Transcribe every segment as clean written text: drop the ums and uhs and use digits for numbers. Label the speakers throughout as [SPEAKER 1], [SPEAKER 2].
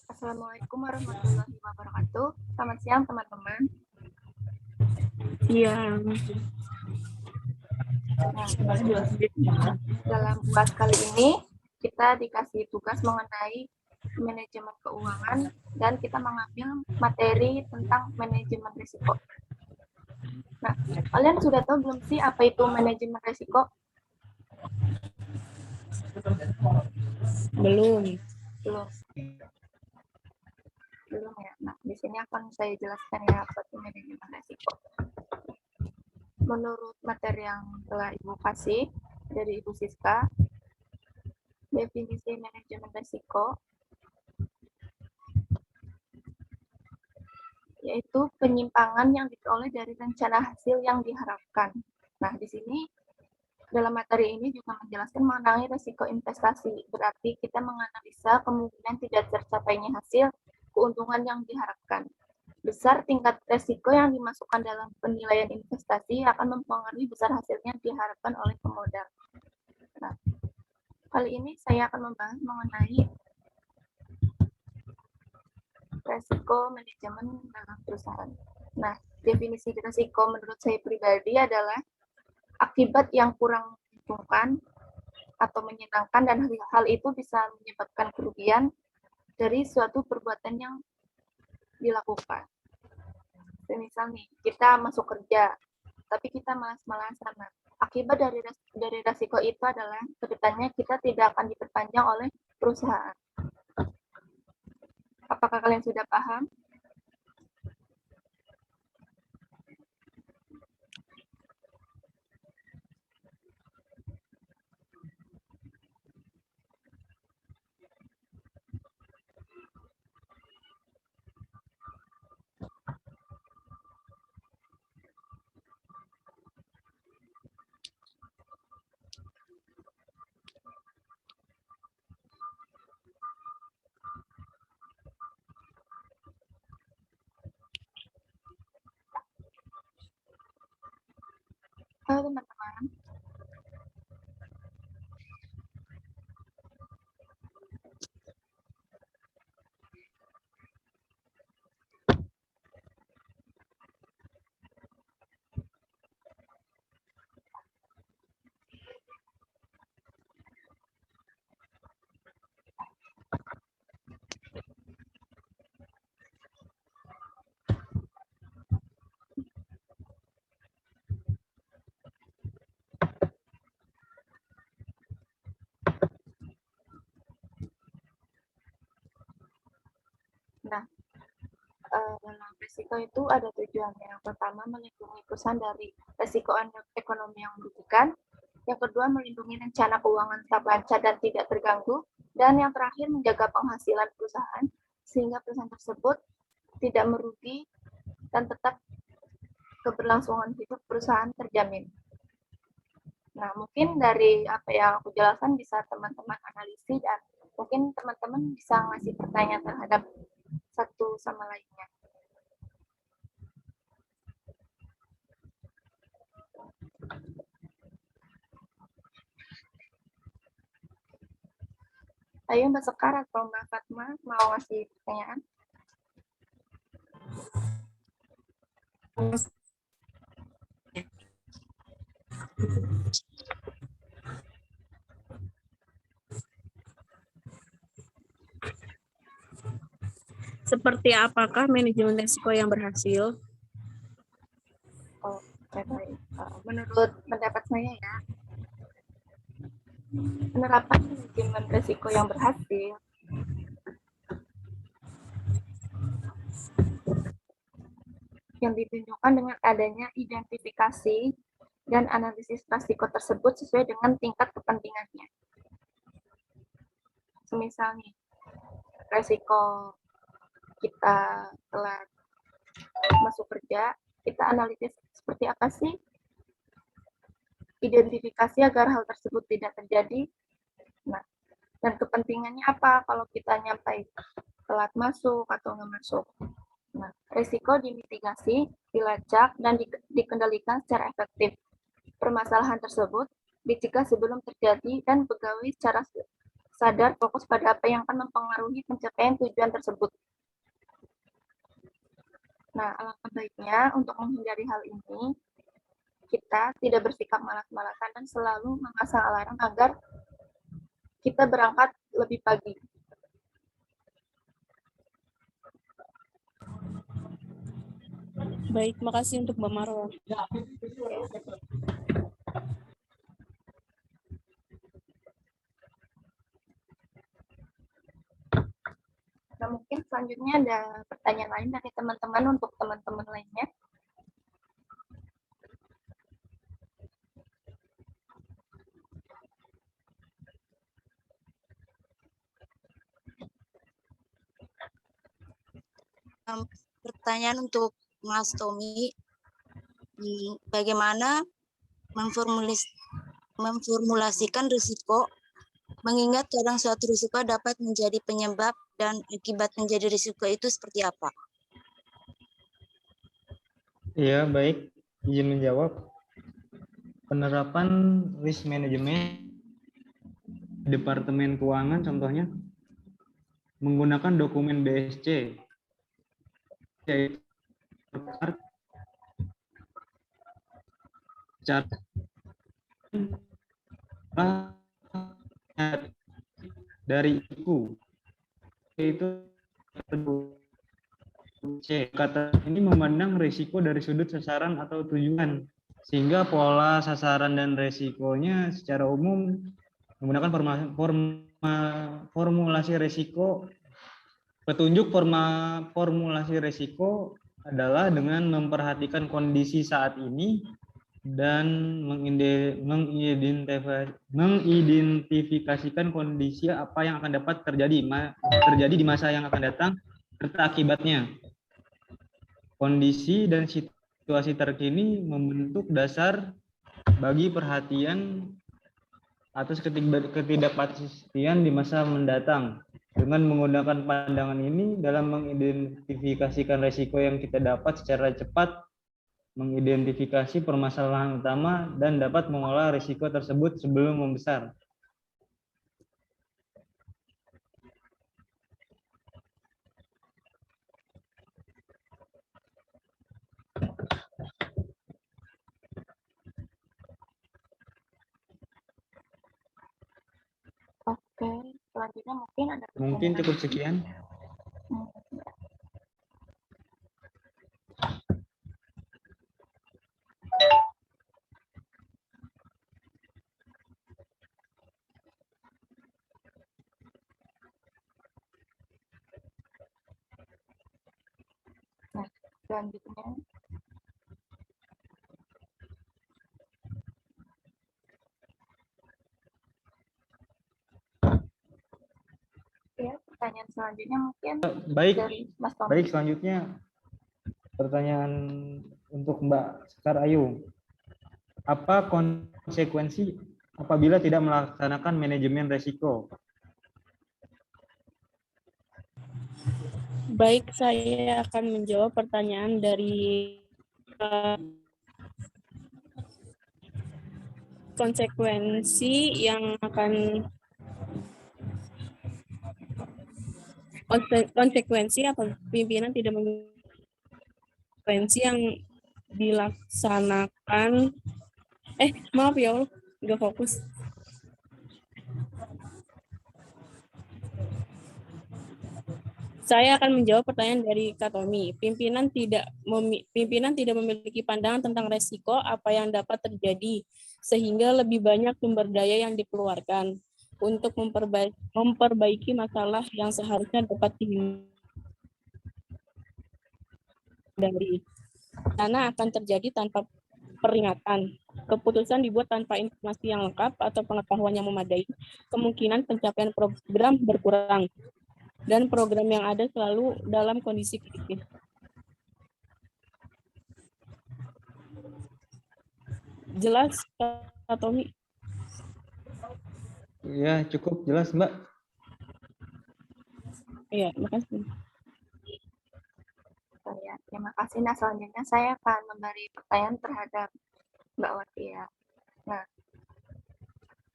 [SPEAKER 1] Assalamualaikum warahmatullahi wabarakatuh. Selamat siang teman-teman.
[SPEAKER 2] Iya.
[SPEAKER 1] Dalam UAS kali ini kita dikasih tugas mengenai manajemen keuangan dan kita mengambil materi tentang manajemen risiko. Nah, kalian sudah tahu belum sih apa itu manajemen risiko?
[SPEAKER 2] Belum.
[SPEAKER 1] Belum ya. Nah, di sini akan saya jelaskan ya apa itu manajemen risiko. Menurut materi yang telah Ibu kasih dari Ibu Siska, definisi manajemen risiko yaitu penyimpangan yang diperoleh dari rencana hasil yang diharapkan. Nah, di sini dalam materi ini juga menjelaskan mengenai risiko investasi. Berarti kita menganalisa kemungkinan tidak tercapainya hasil keuntungan yang diharapkan. Besar tingkat risiko yang dimasukkan dalam penilaian investasi akan mempengaruhi besar hasilnya diharapkan oleh pemodal. Nah, kali ini saya akan membahas mengenai risiko manajemen dalam perusahaan. Nah, definisi risiko menurut saya pribadi adalah akibat yang kurang menguntungkan atau menyenangkan dan hal itu bisa menyebabkan kerugian dari suatu perbuatan yang dilakukan. Misal nih, kita masuk kerja, tapi kita malas-malasan. Nah, akibat dari risiko itu adalah kedepannya kita tidak akan diperpanjang oleh perusahaan. Apakah kalian sudah paham? Halo teman-teman. Nah, dalam risiko itu ada tujuannya. Yang pertama, melindungi perusahaan dari risiko ekonomi yang merugikan. Yang kedua, melindungi rencana keuangan tetap lancar dan tidak terganggu. Dan yang terakhir, menjaga penghasilan perusahaan sehingga perusahaan tersebut tidak merugi dan tetap keberlangsungan hidup perusahaan terjamin. Nah, mungkin dari apa yang aku jelaskan bisa teman-teman analisis dan mungkin teman-teman bisa ngasih pertanyaan terhadap satu sama lainnya. Ayo Mbak Sekar atau Mbak Fatma mau ngasih pertanyaan?
[SPEAKER 2] Seperti apakah manajemen risiko yang berhasil?
[SPEAKER 1] Oh, baik. Menurut pendapat saya ya, penerapan manajemen risiko yang berhasil yang ditunjukkan dengan adanya identifikasi dan analisis risiko tersebut sesuai dengan tingkat kepentingannya. Semisal nih, risiko kita telat masuk kerja, kita analisis seperti apa sih identifikasi agar hal tersebut tidak terjadi. Nah, dan kepentingannya apa kalau kita nyampai telat masuk atau nggak masuk. Nah, risiko dimitigasi, dilacak, dan dikendalikan secara efektif. Permasalahan tersebut dicegah sebelum terjadi, dan pegawai secara sadar fokus pada apa yang akan mempengaruhi pencapaian tujuan tersebut. Nah, alangkah baiknya untuk menghindari hal ini, kita tidak bersikap malas-malasan dan selalu memasang alarm agar kita berangkat lebih pagi.
[SPEAKER 2] Baik, makasih untuk Mbak Marwa.
[SPEAKER 1] Nah, mungkin selanjutnya ada pertanyaan lain dari teman-teman untuk teman-teman lainnya.
[SPEAKER 3] Pertanyaan untuk Mas Tommy, bagaimana memformulasikan risiko, mengingat kadang suatu risiko dapat menjadi penyebab dan akibat menjadi risiko itu seperti apa?
[SPEAKER 4] Iya, baik. Izin menjawab. Penerapan risk management Departemen Keuangan contohnya menggunakan dokumen BSC, yaitu dari IKU, itu kata ini memandang risiko dari sudut sasaran atau tujuan, sehingga pola sasaran dan risikonya secara umum menggunakan formulasi risiko. Petunjuk formulasi risiko adalah dengan memperhatikan kondisi saat ini dan mengidentifikasikan kondisi apa yang akan dapat terjadi di masa yang akan datang serta akibatnya. Kondisi dan situasi terkini membentuk dasar bagi perhatian atas ketidakpastian di masa mendatang. Dengan menggunakan pandangan ini dalam mengidentifikasikan risiko yang kita dapat secara cepat, mengidentifikasi permasalahan utama, dan dapat mengolah risiko tersebut sebelum membesar.
[SPEAKER 1] Oke, selanjutnya mungkin ada
[SPEAKER 4] Mungkin
[SPEAKER 1] pertanyaan.
[SPEAKER 4] cukup sekian.
[SPEAKER 1] Nah, selanjutnya ya, pertanyaan selanjutnya mungkin dari Mas Tommy.
[SPEAKER 4] Baik, selanjutnya pertanyaan untuk Mbak Sekar Ayu. Apa konsekuensi apabila tidak melaksanakan manajemen risiko?
[SPEAKER 2] Baik, saya akan menjawab pertanyaan dari konsekuensi yang akan konsekuensi apa pimpinan tidak konsekuensi yang dilaksanakan maaf ya Allah, nggak fokus. Saya akan menjawab pertanyaan dari Kak Tommy. Pimpinan tidak memiliki pandangan tentang resiko apa yang dapat terjadi, sehingga lebih banyak sumber daya yang dikeluarkan untuk memperbaiki masalah yang seharusnya dapat dihindari. Karena akan terjadi tanpa peringatan. Keputusan dibuat tanpa informasi yang lengkap atau pengetahuan yang memadai. Kemungkinan pencapaian program berkurang. Dan program yang ada selalu dalam kondisi kritis. Jelas, Pak Tommy?
[SPEAKER 4] Ya, cukup jelas, Mbak.
[SPEAKER 2] Iya, makasih.
[SPEAKER 1] Ya, terima kasih. Nah, selanjutnya saya akan memberi pertanyaan terhadap Mbak Watia. Nah,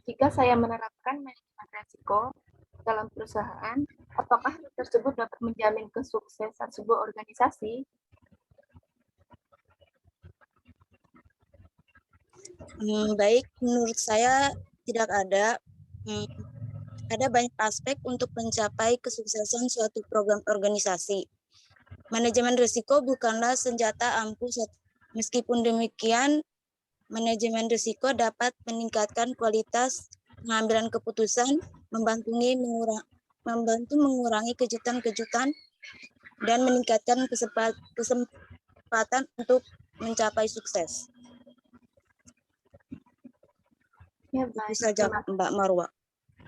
[SPEAKER 1] Jika saya menerapkan manajemen risiko dalam perusahaan, apakah hal tersebut dapat menjamin kesuksesan sebuah organisasi?
[SPEAKER 3] Baik, menurut saya tidak ada. Ada banyak aspek untuk mencapai kesuksesan suatu program organisasi. Manajemen risiko bukanlah senjata ampuh. Meskipun demikian, manajemen risiko dapat meningkatkan kualitas pengambilan keputusan, membantu mengurangi kejutan-kejutan, dan meningkatkan kesempatan untuk mencapai sukses.
[SPEAKER 1] Ya,
[SPEAKER 3] Itu
[SPEAKER 1] baik.
[SPEAKER 3] saja, Mbak Marwa.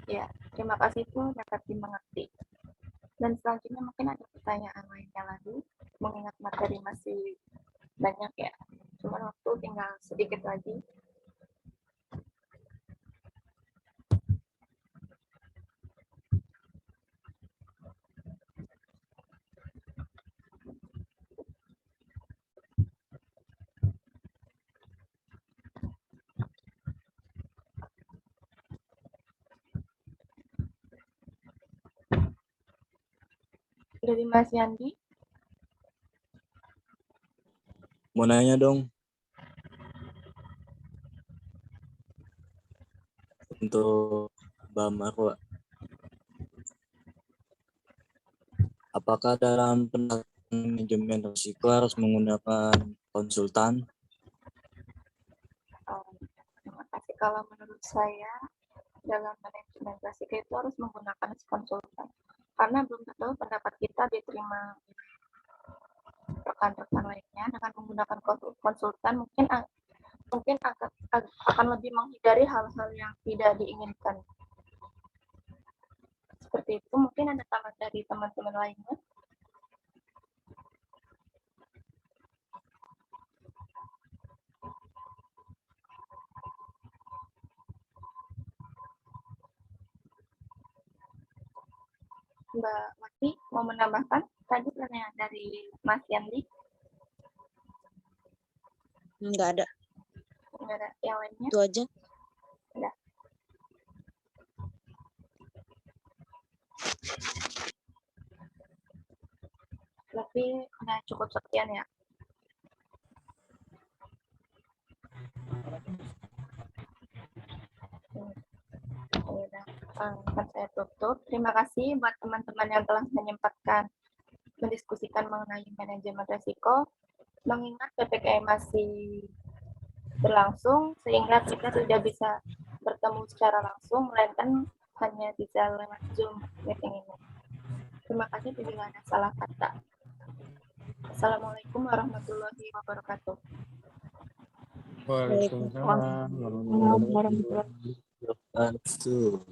[SPEAKER 1] Ya, terima kasih, itu dapat dimengerti. Dan selanjutnya mungkin ada pertanyaan lainnya lagi, mengingat materi masih banyak ya, cuma waktu tinggal sedikit lagi. Dari Mas Yandi.
[SPEAKER 5] Mau nanya dong, untuk Mbak Marwa. Apakah dalam penerapan manajemen risiko harus menggunakan konsultan?
[SPEAKER 1] Terima kasih. Kalau menurut saya, dalam manajemen risiko itu harus menggunakan konsultan. Karena belum tentu pendapat kita diterima rekan-rekan lainnya. Dengan menggunakan konsultan mungkin akan lebih menghindari hal-hal yang tidak diinginkan. Seperti itu, mungkin ada tambahan dari teman-teman lainnya. Mbak Wati mau menambahkan tadi pertanyaan dari Mas Yandi?
[SPEAKER 3] Enggak ada.
[SPEAKER 1] Enggak ada yang lainnya?
[SPEAKER 3] Itu aja.
[SPEAKER 1] Enggak. Berarti udah cukup sekian ya. Akan saya tutup. Terima kasih buat teman-teman yang telah menyempatkan mendiskusikan mengenai manajemen risiko. Mengingat PPKM masih berlangsung, sehingga kita tidak bisa bertemu secara langsung, melainkan hanya bisa lewat Zoom meeting ini. Terima kasih bila ada salah kata. Assalamualaikum warahmatullahi wabarakatuh.
[SPEAKER 5] Waalaikumsalam warahmatullahi wabarakatuh.